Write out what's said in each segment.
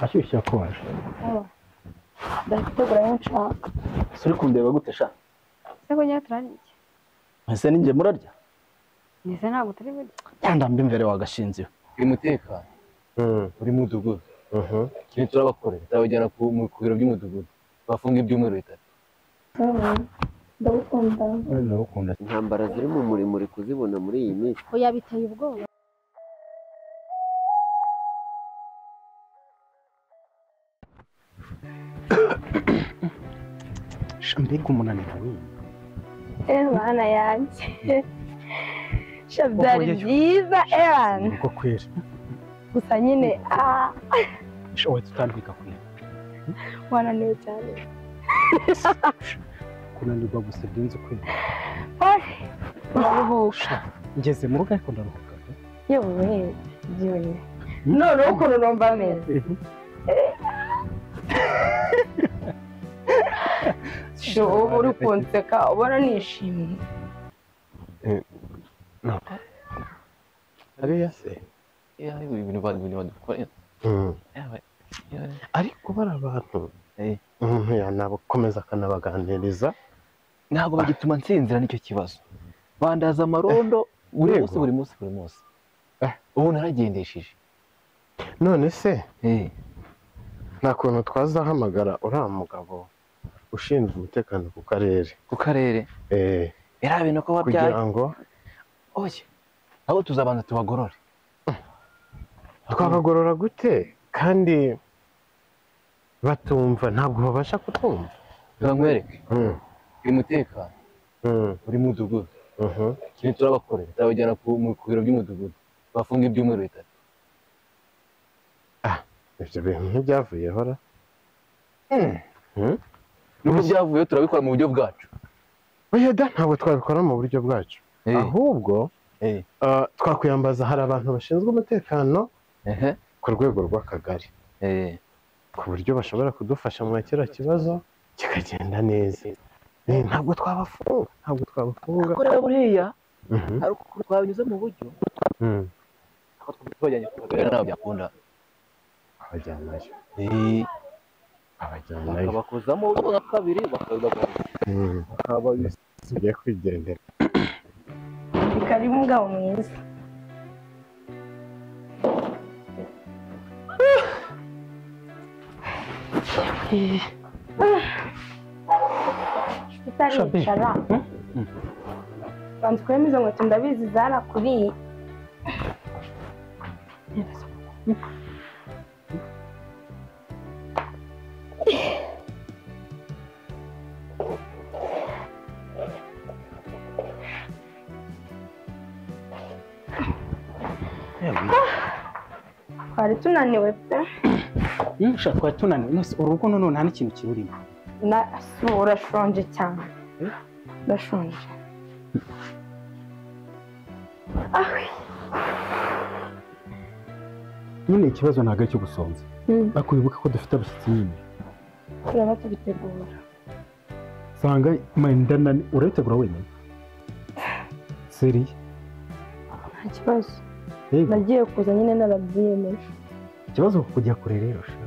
ashyushye akonje. Ndategura yo nshaka. Suri kundeba gute sha? Sego nyaturanye. Ese ninjye murarya? Nise ntabwo turi burya. Cyandamba imbere wagashinziwe. Umutekano. Uri mudugudu. Kintu turabakorera. Tabajyana ku biro by'umudugudu. Bafunga ibyumweru bitatu. Ndagukunda. Ndagukunda. Intambara ziri mu murimo uri kuzibona muri iyi minsi. Oya biteye ubwoba. Mbega umunaniro wewe. Bana yanjye. Shabyari byiza Eran. Uko kwera. Gusa nyine Showe tutandika kure. wananiwe cyane. Kunanirwa gusa byinze kwera. Ndaruhuka. Ngeze mu rugo ariko ndaruhuka. Yewe byone. None ukuntu numva ameze. Ubu uri kunseka ubona nishimye. Ariya se. Ibintu badukorera. Ariko bari abantu umuntu yanabakomeza akanabaganiriza ntabwo bagituma nsinzira nicyo kibazo. Bandaza amarondo buri munsi. Ubu naragendesheje. none se nta kuntu twazahamagara uriya mugabo ushinzwe umutekano ku karere era bintu ko wabyaye kugira ngo oye aho tuzabanza tubagorore. twabagorora gute kandi batumva ntabwo babasha kutwumva. Bamwereke umutekano uri mudugudu. Kintu turabakorera. Tabajyana ku biro by'umudugudu. Bafunga ibyumweru bitatu. Ibyo bintu ntibyavuyeho ra. Nubwo byavuye turabikora mu buryo bwacu. Oya da ntabwo twabikora mu buryo bwacu. Ahubwo twakwiyambaza hari abantu bashinzwe umutekano ku rwego rw'akagari. Ku buryo bashobora kudufasha mu kiriya kibazo kikagenda neza. Ntabwo twabafunga. Korera buriya hari uko twabinyuze mu buryo. Twajyanye ku kagari ntabwo byakunda. Abajyanayo. Bakozamo uwa kabiri bakabagana. Bakaba bisigaye kwigendera. Bikari mugabo mwiza. Utaricara. Bantu kwemiza ngo tundabizi zara kuri. Twari tunaniwe pe. Twari tunaniwe. Urugo none nta n'ikintu kiburimo. Urashonje cyane. Urashonje. Nyine ikibazo ntabwo ari cyo gusonza. Bakwibuka ko dufite abashyitsi nyine. Turaba tubitegura. Sanga mandana urabitegura wenyine. Seri. Nta kibazo. Nagiye kuza nyine narabyiyemeje. Ikibazo kujya kure rero sha.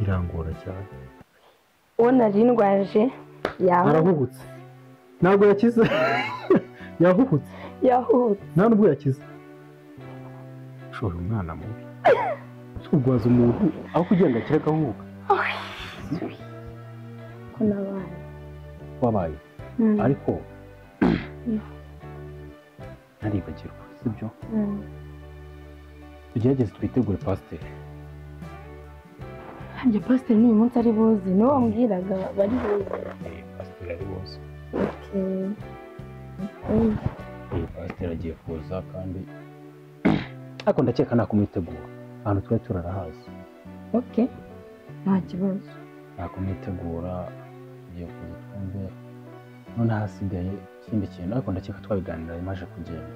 Irangora cyane. Uwo narindwaje arahubutse. Ntabwo yakize. Yahubutse. Nta nubwo yakize. Shora umwana mubi. Ubwaza umuntu aho kugenda kireka ahuka. Ko nabaye. Wabaye. Ariko naribagirwa sibyo? Tugerageze twitegure pasiteri. Ibyo pasiteri ni uyu munsi ari buze. Niwe wambwiraga bari buze. Pasiteri ari buze. Pasiteri agiye kuza kandi ariko ndakeka nakumwitegura. Ahantu twari turarahazi. Nta kibazo. Nakumwitegura ugiye kuza twumve. None hasigaye ikindi kintu ariko ndakeka twabiganira imaje kugenda.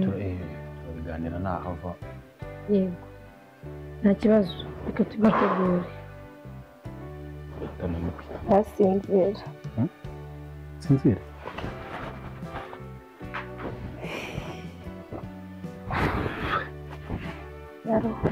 Turabiganira nahava. Yego. Nta kibazo. Reka tubitegure. Basinzira. Sinzira. yaruhuka.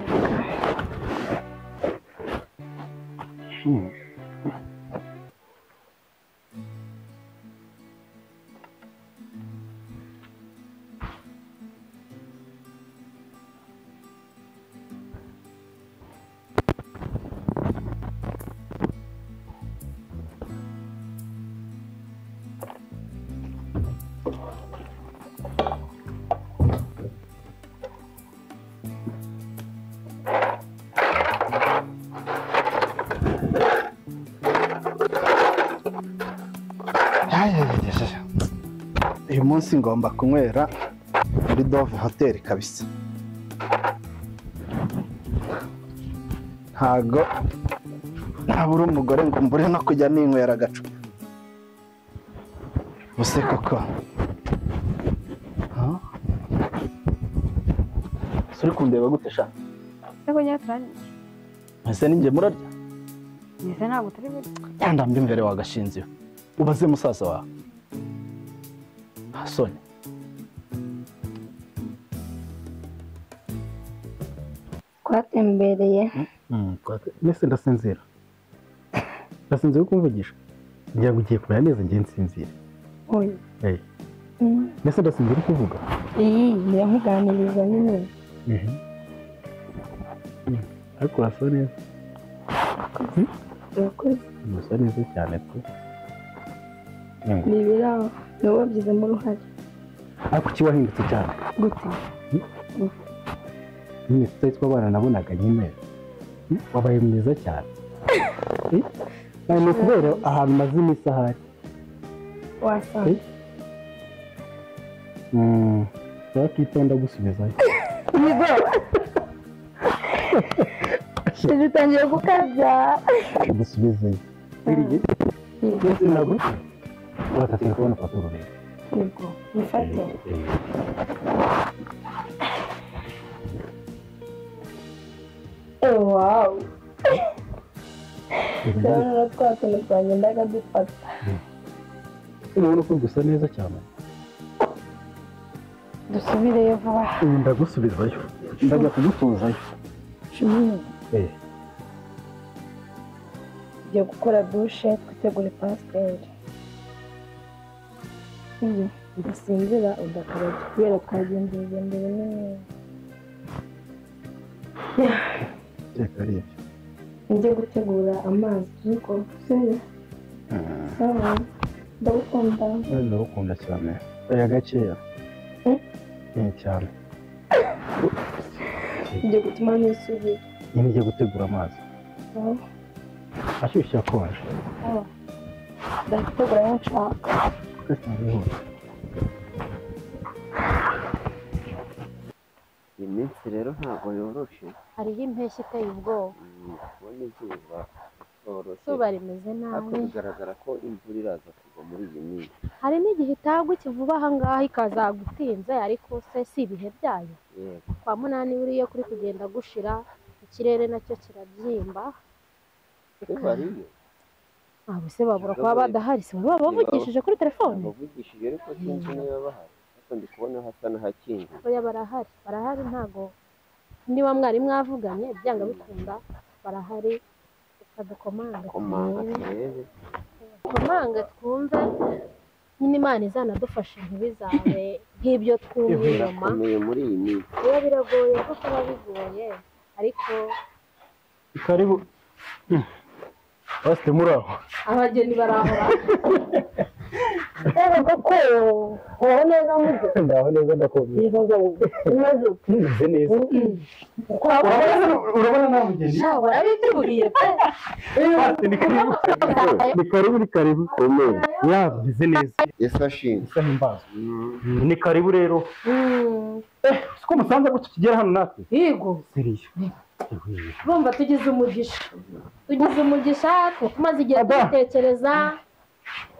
uyu munsi ngomba kunywera muri Dove Hotel kabisa. Ntago ntabura umugore ngo mbure no kujya ninywera agacupa. Buse koko suri kundeba gute sha? Seko nyatrani. Ese ninjye murarya? Nise ntabwo turi buri. Ndambi imbere wagashinze. Ubaze musaza wawe. Sonia. Twatembereye. Nese ndasinzira. Ndasinzira ukumvugisha. Ngiye gugiye kumera neza ngiye nsinzira. Oya. Nese ndasinzira kuvuga. Niyo nkuganiriza nyine. Ariko urasa neza. Urakoze. Urasa neza cyane tu. Ni ibiraho niwe wabyizemo uruhare. Ariko ki wahindutse cyane. Gute? Nyine tutari twabana nabonaga nyine. Wabaye mwiza cyane. Ni kubera ahantu maze iminsi ahari. Wasa. Twakitonda gusubizayo. Nigo. Utangiye gukabya. Gusubizayo. Biriye. Nese ntabwo. Wata telefone paturo rero. Yego, nifate. Wow. Ndabona twatuntu twagendaga dufata. Urabona ko gusa neza cyane. Dusubireyo vuba. Ndagusubizayo. Ndajya kugutuzayo. Shimwe. Tugiye gukora dushe twitegure pasiteri. Udasinzira udakora kubera twagendeye mbere neza. Reka rero. Njye gutegura amazi ariko se. Sawa. Ndagukunda. Ndagukunda cyane. Aya gakeya. Cyane. Njye gutuma nisubira. Ngiye gutegura amazi. Ashyushye akonje. Ndagutegura ayo nshaka. Iyi minsi rero ntabwo yoroshe. Hariho impeshyi iteye ubwoba. Kubona izuba yoroshe. Izuba rimeze nabi. Ariko bigaragara ko imvura iraza kugwa muri iyi minsi. Hari n'igihe itagwa ikivuba aha ngaha ikazagutinze ariko se si ibihe byayo. Yego. Kwa munani buriya kuri kugenda gushira ikirere nacyo kirabyimba. Bariyo. Se babura kuba badahari se baba bavugishije kuri telefone. Bavugishije ariko sinzi niba bahari. Ariko ndi kubona hasa n'ahakingiye. Oya barahari ntago niba mwari mwavuganye byanga bikunda barahari ukadukomanga. Komanga twumve nyine Imana izanadufasha ntibizabe nk'ibyo twumva inyuma. Muri iyi minsi. Biba biragoye kuko biba bigoye ariko karibu. Basta muraho. Abageni barahora. Ego koko wowe neza mujye. Ndaho neza ndakomeye. Neza Meze neza. Urabona nta mugeni. Shawa abituriye pe. Ni karibu. Ya meze neza. Yesashimwe. Isa himbaza. Ni karibu rero. Siko musanze gutyo kigera hano natwe. Yego. Seriyo. Urumva tugize umugisha tumaze igihe dutekereza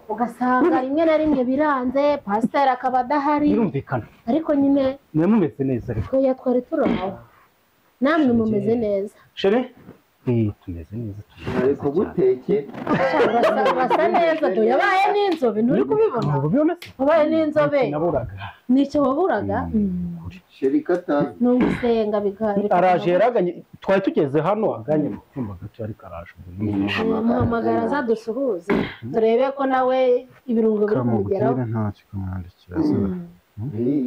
ugasanga rimwe na rimwe biranze pasiteri akaba adahari. Birumvikana. Ariko nyine mwe mumeze neza ariko. Oya twari turaho. Namwe mumeze neza. Shere? Tumeze neza. Ari kuguteke. Basa neza do yabaye n'inzobe nturi kubibona. Ubibona se? Wabaye n'inzobe. Naburaga. Nicyo waburaga? ukuri sheri katazi ni ugusenga araje yaraganye twari tugeze hano aganye mu cyumba gato ariko araje muhamagara azadusuhuze turebe ko nawe ibirungo biri kumugeraho ntacyo kumwandikira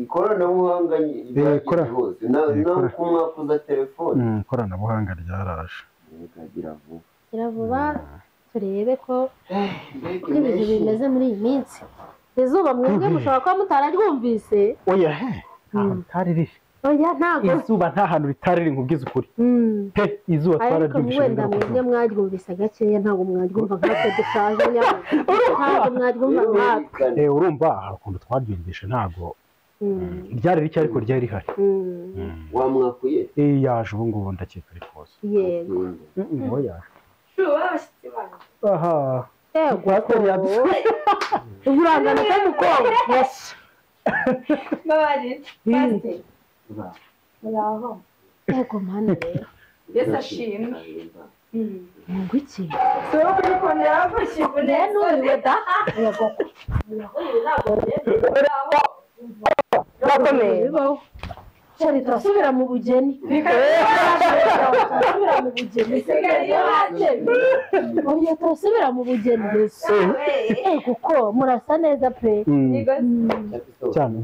ikoranabuhanga hose nawe kumwakuza telefone ikoranabuhanga ryaraje ikagira vuba gira vuba turebe ko ibintu bimeze muri iyi minsi izuba mwebwe mushobora kuba mutararyumvise oya he ntabwo ritari riri oya ntabwo izuba nta hantu ritari riri nkubwiza ukuri pe izuba twararyumvise wenda mwebwe mwaryumvise gakeya ntabwo mwaryumva nkatwe dushaje ntabwo mwaryumva nkatwe urumva hari ukuntu twaryumvishe ntabwo ryari rike ariko ryari rihari wamwakuye yaje ubu ngubu ndakeka ari koza yego yaje aha uburangano bw'umukobwa yesi muraho yego mana rero Yesu ashimwe ngo iki so kuri kongera bafashije rero uriwe da yego urakomeye cyari turasubira mu bugeni turasubira mu bugeni oya turasubira mu bugeni kuko murasa neza pe cyane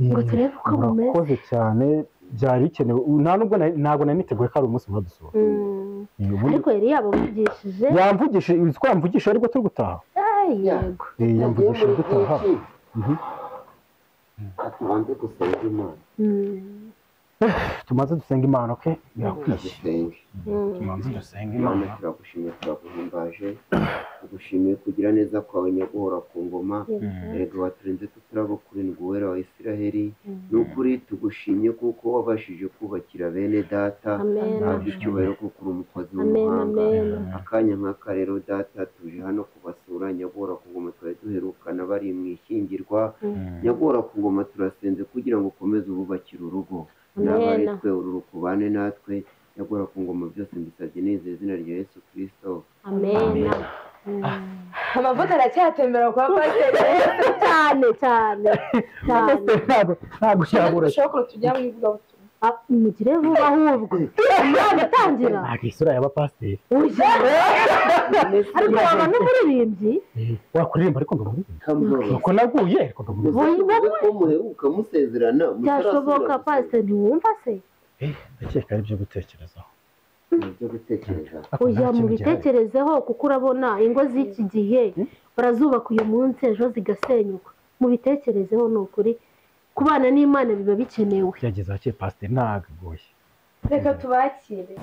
ngo turebe uko mumeze murakoze cyane byari bikenewe ntabwo nari niteguye ko ari umunsi muradusura ariko yari yabavugishije yamvugishije uzi ko yamvugisha ariko turi gutaha yego yamvugishije gutaha tubanze gusenga imana tumaze dusenga imana oke birakwiye dusenge tumaze dusenga imana imana turagushimiye turaguhimbaje tugushimiye kugira neza kwawe nyaguhora ku ngoma erega waturinze tuturabo kurindwa uwera wa Isiraheli ni ukuri tugushimye kuko wabashije kubakira bene data ntabwo icyubahiro kuko uri umukozi w'umuhanga akanya nk'aka rero data tuje hano kubasura nyaguhora ku ngoma twari duherukana bari mu ishyingirwa nyaguhora ku ngoma turasenze kugira ngo ukomeze ububakire urugo n'abari twe uru kubane natwe nyagora ku ngoma byose mbisabye neza izina rya Yesu Kristo amen amavuta aracyatembera kwa pasiteri cyane cyane ntabwo cyabura ushobora tujya mu ivugabutumwa mugire vuba ahubwo imana itangira ntabwo isura y'abapasiteri ariko waba n'umuririmbyi wakuririmba ariko ndamuririmba nuko naguye ariko ndamuririmba ko muheruka musezerana byashoboka pasiteri ntiwumva se ndakeka ari byo gutekerezaho ibyo gutekereza ujya mu bitekerezeho kuko urabona ingo z'iki gihe barazubaka uyu munsi ejo zigasenyuka mu bitekerezeho ni ukuri kubana n'imana biba bikenewe yageze hake pasiteri ntabwo agoye reka tubakire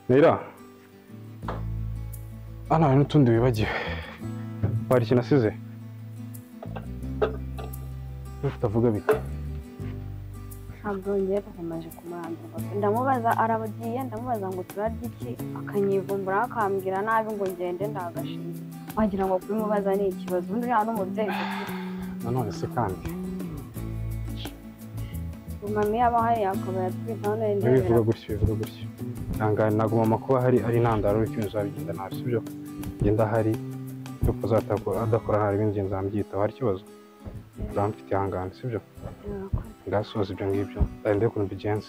Nira hano hari n'utundi wibagiwe wari ikintu asize utavuga bite ntabwo ngiye gukomeje kumurambirwa ndamubaza arabagiye ndamubaza ngo turarya iki akanyivumbura akambwira nabi ngo ngende ndagashinga wagira ngo kubimubaza ni ikibazo undi uriya n'umubyeyi nanone se kandi mami yaba hari yakaba yatwita none bivuga gutyo ihangane ntabwo mama kuba hari ari intandaro y'ikintu uzabigenda nabi sibyo ngenda hari cyo adakora nta bindi nzambyitaho hari ikibazo uramfite ihangane sibyo ngasoza ibyo ngibyo ndende ukuntu mbigenza